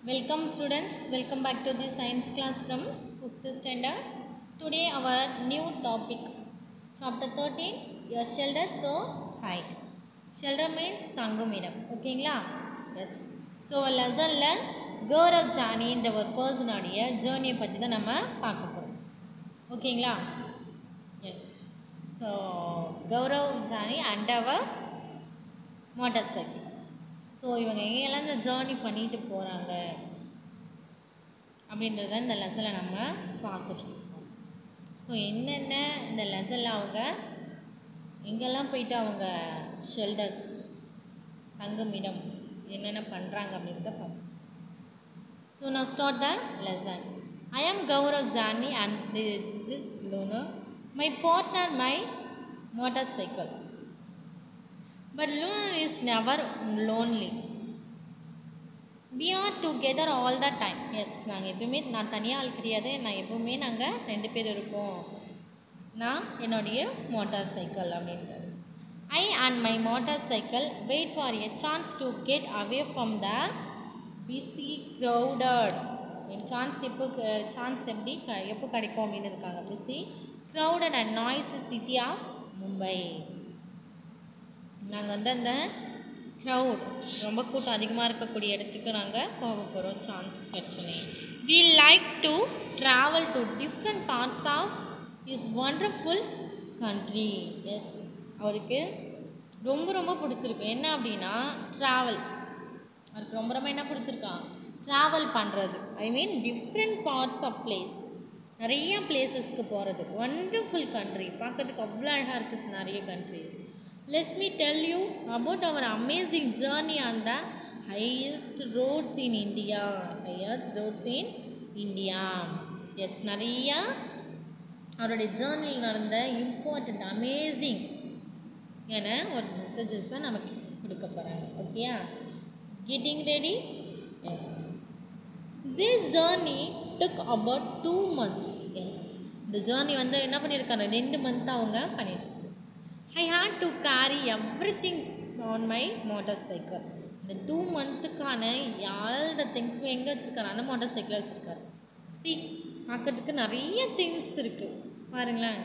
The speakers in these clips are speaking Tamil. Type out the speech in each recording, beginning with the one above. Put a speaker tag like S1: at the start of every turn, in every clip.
S1: Welcome students, welcome back to the science class from 5th standard. Today our new topic, chapter 13, your shelter so high. Shelter means தங்குமிடம், ஓகேங்களா? Yes. So lessonல கௌரவ் ஜானின்ற ஒரு பர்சனுடைய ஜேர்னியை பற்றி தான் நம்ம பார்க்க போகிறோம், ஓகேங்களா? Yes. So Gaurav Jani and our motorcycle. So இவங்க எங்கெல்லாம் இந்த ஜேர்னி பண்ணிட்டு போகிறாங்க அப்படின்றத இந்த லெசனில் நம்ம பார்த்துட்ருக்கோம். ஸோ என்னென்ன இந்த லெசனில் அவங்க எங்கெல்லாம் போயிட்டு அவங்க ஷெல்டர்ஸ் தங்குமிடம் என்னென்ன பண்ணுறாங்க அப்படின்றத பார்ப்போம். ஸோ நான் start the lesson. I am Gaurav Jani and this is Luna, my partner, my motorcycle. But Luna is never lonely. We are together all the time. Yes, நாங்கள் எப்பவுமே நான் தனியாக ஆள் கிடையாது, நான் எப்பவுமே நாங்கள் 2 பேர் இருப்போம். நான் என்னுடைய மோட்டார் சைக்கிள் அப்படின்றது. I and my motorcycle wait for a chance to get away from the busy crowded. Chance எப்போ கிடைக்கும் அப்படின்னு இருக்காங்க. busy crowded and noisy city of Mumbai. நாங்கள் வந்து அந்த க்ரௌட் ரொம்ப கூட்டம் அதிகமாக இருக்கக்கூடிய இடத்துக்கு நாங்கள் போக போகிறோம் chance கிடச்சுனே. We like to travel to different parts of this wonderful country. Yes, அவருக்கு ரொம்ப பிடிச்சிருக்கு. என்ன அப்படின்னா ட்ராவல். அவருக்கு ரொம்ப என்ன பிடிச்சிருக்கா? ட்ராவல் பண்ணுறது. I mean different parts of place, நிறைய பிளேஸஸ்க்கு போகிறது. ஒண்டர்ஃபுல் கண்ட்ரி, பார்க்கறதுக்கு அவ்வளோ அழகாக இருக்குது நிறைய countries. Let me tell you about our amazing journey on the highest roads in India. Highest roads in India. Yes, நிறையா அவருடைய ஜேர்னியில் நடந்த இம்பார்ட்டண்ட் அமேசிங் என ஒரு மெசேஜஸை நமக்கு கொடுக்க போகிறாங்க. ஓகேயா? Getting ready? Yes. This journey took about 2 months. Yes, இந்த ஜேர்னி வந்து என்ன பண்ணியிருக்காங்க, 2 மந்த் அவங்க பண்ணியிருக்காங்க. I had to carry everything on my motorcycle. இந்த 2 மந்த்துக்கான all the things எங்கே வச்சுருக்காரு? அந்த மோட்டார் சைக்கிளில் வச்சுருக்காரு. சி, பார்க்கறதுக்கு நிறைய திங்ஸ் இருக்குது பாருங்களேன்.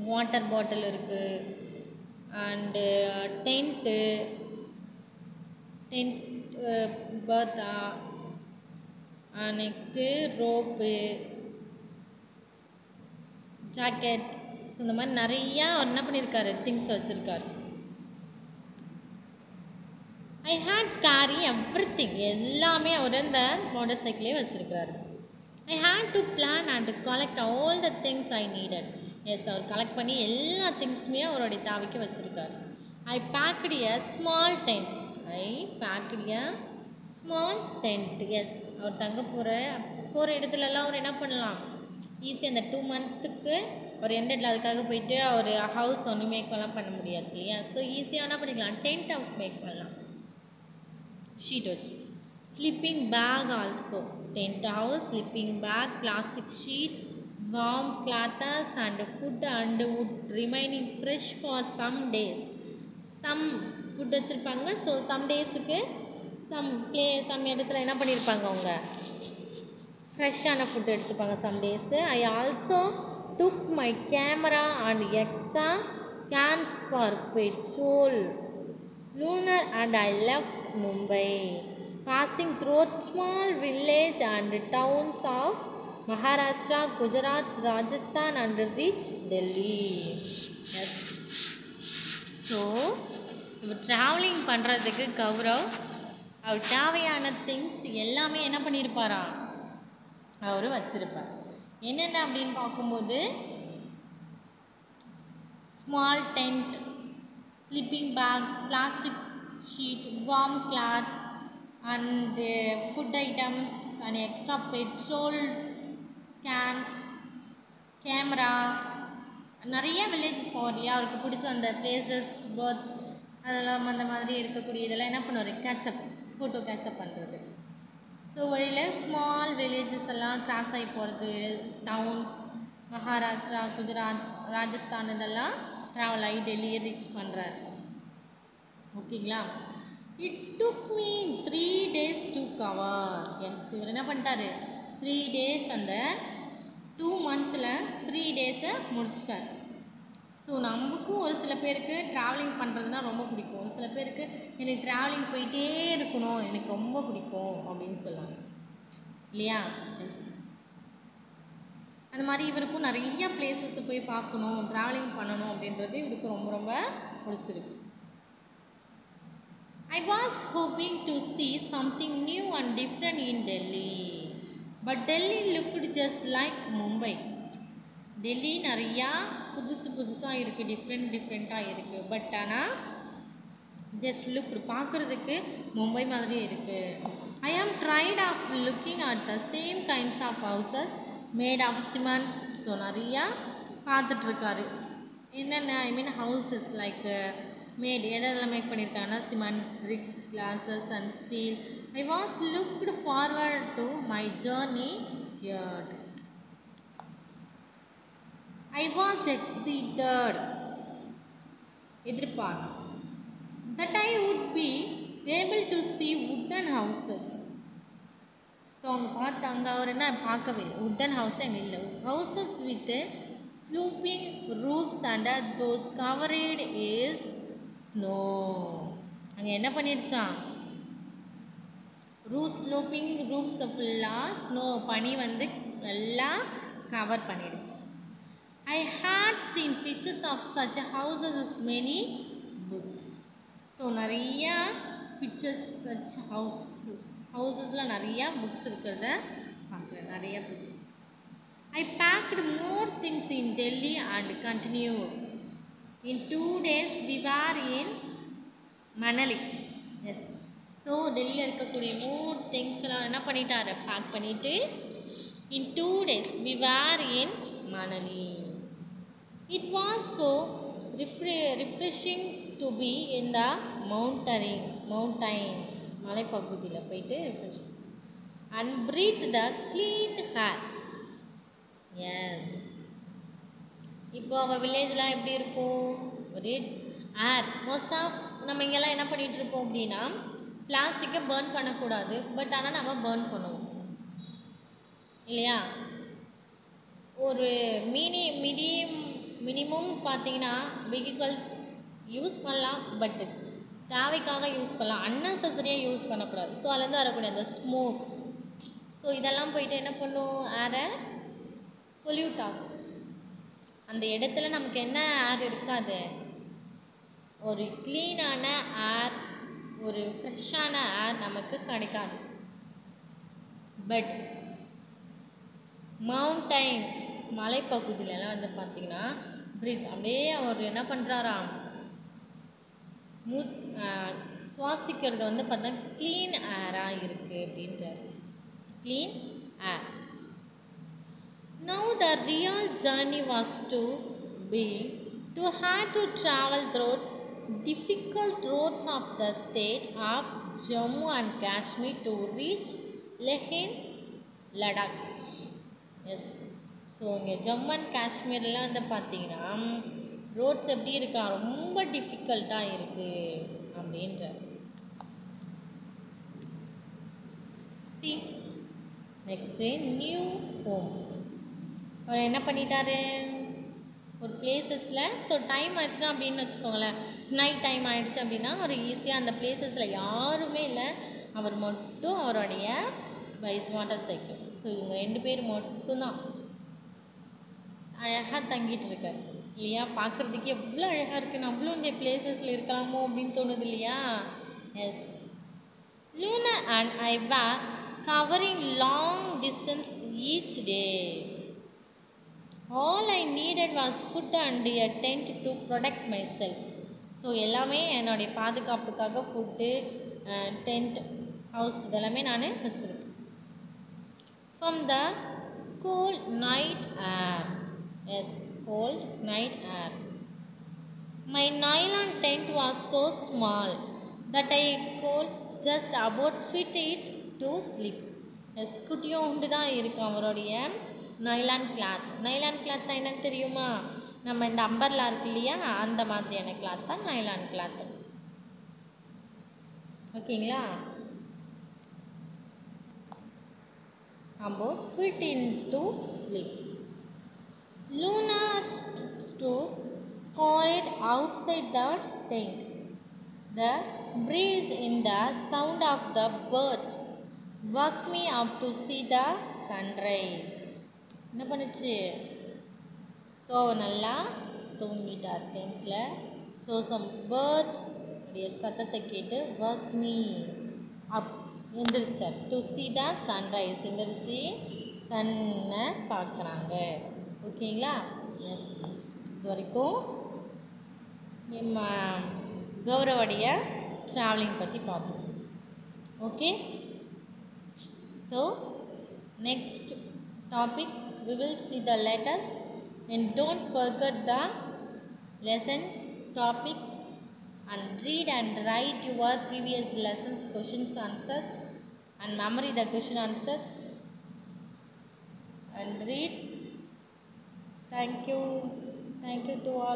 S1: வாட்டர் பாட்டில் இருக்குது, அண்டு டென்ட்டு பர்த்தா, நெக்ஸ்ட்டு ரோப்பு, ஜாக்கெட். ஸோ இந்த மாதிரி நிறையா அவர் என்ன பண்ணியிருக்காரு, திங்ஸ் வச்சுருக்காரு. ஐ ஹேட் கேரி எவ்ரிதிங், எல்லாமே அவர் இந்த மோட்டார் சைக்கிளே வச்சுருக்காரு. I hate to plan and collect all the things I needed. Yes, அவர் கலெக்ட் பண்ணி எல்லா திங்ஸுமே அவருடைய தேவைக்கு வச்சுருக்காரு. I packed a small tent. Yes, அவர் தங்க போகிற இடத்துலலாம் அவர் என்ன பண்ணலாம், ஈஸியாக அந்த 2 மந்த்துக்கு ஒரு எண்டடில் அதுக்காக போயிட்டு அவர் ஹவுஸ் ஒன்று மேக்கெல்லாம் பண்ண முடியாது இல்லையா? ஸோ ஈஸியாக என்ன பண்ணிக்கலாம், டென்ட் ஹவுஸ் மேக் பண்ணலாம் ஷீட் வச்சு. Sleeping bag also, tent house, sleeping bag, plastic sheet, warm clothes and food and wood remaining fresh for some days. Some food வச்சுருப்பாங்க. ஸோ சம் டேஸுக்கு சம் இடத்துல என்ன பண்ணியிருப்பாங்க, அவங்க ஃப்ரெஷ்ஷான ஃபுட் எடுத்துப்பாங்க some days. I also took my camera and extra cans for petrol. Lunar and I left Mumbai, passing through small village and towns of Maharashtra, Gujarat, Rajasthan and reached Delhi. Yes. So, இவர் ட்ராவலிங் பண்ணுறதுக்கு கௌரவ் அவர் தேவையான திங்ஸ் எல்லாமே என்ன பண்ணியிருப்பாரா, அவர் வச்சுருப்பார். என்னென்ன அப்படின்னு பார்க்கும்போது small tent, sleeping bag, plastic sheet, warm cloth and food items and extra petrol cans, camera. நிறைய வில்லேஜஸ் போவார் இல்லையா, அவருக்கு பிடிச்ச அந்த பிளேசஸ், பேர்ட்ஸ், அதெல்லாம் அந்த மாதிரி இருக்கக்கூடிய இதெல்லாம் என்ன பண்ணுவார், ஃபோட்டோ கேட்சப் பண்ணுறது. ஸோ வழியில் ஸ்மால் வில்லேஜஸ் எல்லாம் கிராஸ் ஆகி போகிறது, டவுன்ஸ், மகாராஷ்டிரா, குஜராத், ராஜஸ்தான் இதெல்லாம் ட்ராவல் ஆகி டெல்லியை ரீச் பண்ணுறாரு. ஓகேங்களா? It took me 3 days to cover. Yes, இவர் என்ன பண்ணிட்டாரு, 3 days அந்த 2 monthல 3 days முடிச்சிட்டார். ஸோ நமக்கும் ஒரு சில பேருக்கு ட்ராவலிங் பண்ணுறதுனா ரொம்ப பிடிக்கும். ஒரு சில பேருக்கு எனக்கு ட்ராவலிங் போயிட்டே இருக்கணும், எனக்கு ரொம்ப பிடிக்கும் அப்படின்னு சொல்லுவாங்க இல்லையா. எஸ், அந்த மாதிரி இவருக்கும் நிறைய பிளேசஸ் போய் பார்க்கணும், ட்ராவலிங் பண்ணணும் அப்படின்றது இவருக்கு ரொம்ப ரொம்ப பிடிச்சிருக்கு. I was hoping to see something new and different in Delhi, but Delhi looked just like Mumbai. Delhi நிறையா புதுசாக இருக்குது, டிஃப்ரெண்ட்டாக இருக்குது. பட் ஆனால் ஜஸ்ட் லுக் பார்க்குறதுக்கு மும்பை மாதிரி இருக்குது. I am tired of looking at the same kinds of houses made of cements. So நிறையா பார்த்துட்ருக்காரு. என்னென்ன I mean houses like made எதெல்லாம் மேக் பண்ணியிருக்காங்கன்னா cement, bricks, glasses and steel. I was looked forward to my journey here. I was excited, எதிர்பார்ப்பு, that I would be able to see wooden houses. So அவங்க பார்த்தாங்க, அவர் என்ன பார்க்கவே இல்லை, wooden house அங்கே இல்லை. houses with sloping roofs and those covered is snow. அங்கே என்ன பண்ணிடுச்சான், ரூஃப் ஸ்லோப்பிங் ரூஃப்ஸ் ஃபுல்லாக ஸ்னோ பனி வந்து நல்லா கவர் பண்ணிடுச்சு. I had seen pictures of such houses as many books. So நிறையா பிக்சர்ஸ் சச் ஹவுசஸில் நிறையா புக்ஸ் இருக்கிறத பார்க்குறேன், நிறையா pictures. I packed more things in Delhi and continued. In 2 days we were in Manali. Yes, so டெல்லியில் இருக்கக்கூடிய மோர் திங்ஸ் எல்லாம் என்ன பண்ணிட்டாரு, பேக் பண்ணிவிட்டு in 2 days we were in Manali. It was so refreshing to be in the mountains, மலைப்பகுதியில் போயிட்டு refreshing and breathe the clean air. Yes, இப்போ அவள் வில்லேஜ்லாம் எப்படி இருக்கும், ஒரே ஏர். மோஸ்ட் ஆஃப் நம்ம இங்கெல்லாம் என்ன பண்ணிகிட்டு இருப்போம் அப்படின்னா, பிளாஸ்டிக்கை பர்ன் பண்ணக்கூடாது, பட் ஆனால் நம்ம பர்ன் பண்ணுவோம் இல்லையா. ஒரு மினிமம் பார்த்தீங்கன்னா வெஹிக்கல்ஸ் யூஸ் பண்ணலாம், பட் தேவைக்காக யூஸ் பண்ணலாம், அன்னெசரியாக யூஸ் பண்ணக்கூடாது. ஸோ அதுலேருந்து வரக்கூடிய அந்த ஸ்மோக், ஸோ இதெல்லாம் போயிட்டு என்ன பண்ணும், ஏரை பொல்யூட் ஆகும். அந்த இடத்துல நமக்கு என்ன ஏர் இருக்காது, ஒரு க்ளீனான ஏர், ஒரு ஃப்ரெஷ்ஷான ஏர் நமக்கு கிடைக்காது. பட் மவுண்டைன்ஸ் மலைப்பகுதியிலலாம் வந்து பார்த்திங்கன்னா பிரீத் அப்படியே அவர் என்ன பண்ணுறாராம், சுவாசிக்கிறது வந்து பார்த்தா க்ளீன் ஏராக இருக்குது அப்படின்றார், clean air. Now the real journey was to have to travel through difficult roads of the state of Jammu and Kashmir to reach Ladakh. Yes, so இங்கே ஜம்மு அண்ட் காஷ்மீர்லாம் வந்து பார்த்தீங்கன்னா ரோட்ஸ் எப்படி இருக்கா, ரொம்ப டிஃபிகல்ட்டாக இருக்குது அப்படின்றார். See next new home. அவர் என்ன பண்ணிட்டாரு, ஒரு பிளேசஸில் ஸோ டைம் ஆயிடுச்சுன்னா அப்படின்னு வச்சுக்கோங்களேன், நைட் டைம் ஆகிடுச்சு அப்படின்னா அவர் ஈஸியாக அந்த பிளேசஸில் யாருமே இல்லை, அவர் மட்டும் அவருடைய மோட்டார் சைக்கிள். ஸோ இவங்க 2 பேர் மட்டும்தான் அழகாக தங்கிட்டு இருக்காரு இல்லையா. பார்க்குறதுக்கு எவ்வளோ அழகாக இருக்குது, நம்மளும் இந்த பிளேசஸில் இருக்கலாமோ அப்படின்னு தோணுது இல்லையா. Yes, Luna and I were covering long distance each day. All I needed was food and a tent to protect myself. So எல்லாமே என்னுடைய பாதுகாப்புக்காக ஃபுட்டு, டென்ட், ஹவுஸ் இதெல்லாமே நான் வச்சுருக்கேன். From the cold night air. Yes, cold night air. My nylon tent was so small that I could just about fit it to sleep. Yes, குட்டியோண்டு தான் இருக்கும் அவருடைய நைலான் கிளாத். நைலான் கிளாத் தான் என்னன்னு தெரியுமா, நம்ம இந்த அம்பர்லா இருக்கு இல்லையா, அந்த மாதிரியான கிளாத் தான் நைலான் கிளாத். ஓகேங்களா? About fit into sleep. Luna stood quiet outside the tent. The breeze in the sound of the birds woke me up to see the sunrise. என்ன பண்ணுச்சு? ஸோ நல்லா தூங்கிட்டார் டென்ட்டில். ஸோ சம் பேர்ட்ஸ் உடைய சத்தத்தை கேட்டு ஒர்க் மீ அப் எந்திரிச்சார். டு சி த சன்ரைஸ் எந்திரிச்சு சன்னை பார்க்குறாங்க. ஓகேங்களா? எஸ், இது வரைக்கும் நம்ம கௌரவடைய ட்ராவலிங் பற்றி பார்த்தோம். Okay, so next topic we will see the letters, and don't forget the lesson topics and read and write your previous lessons questions answers and memory the question answers and read. Thank you to all.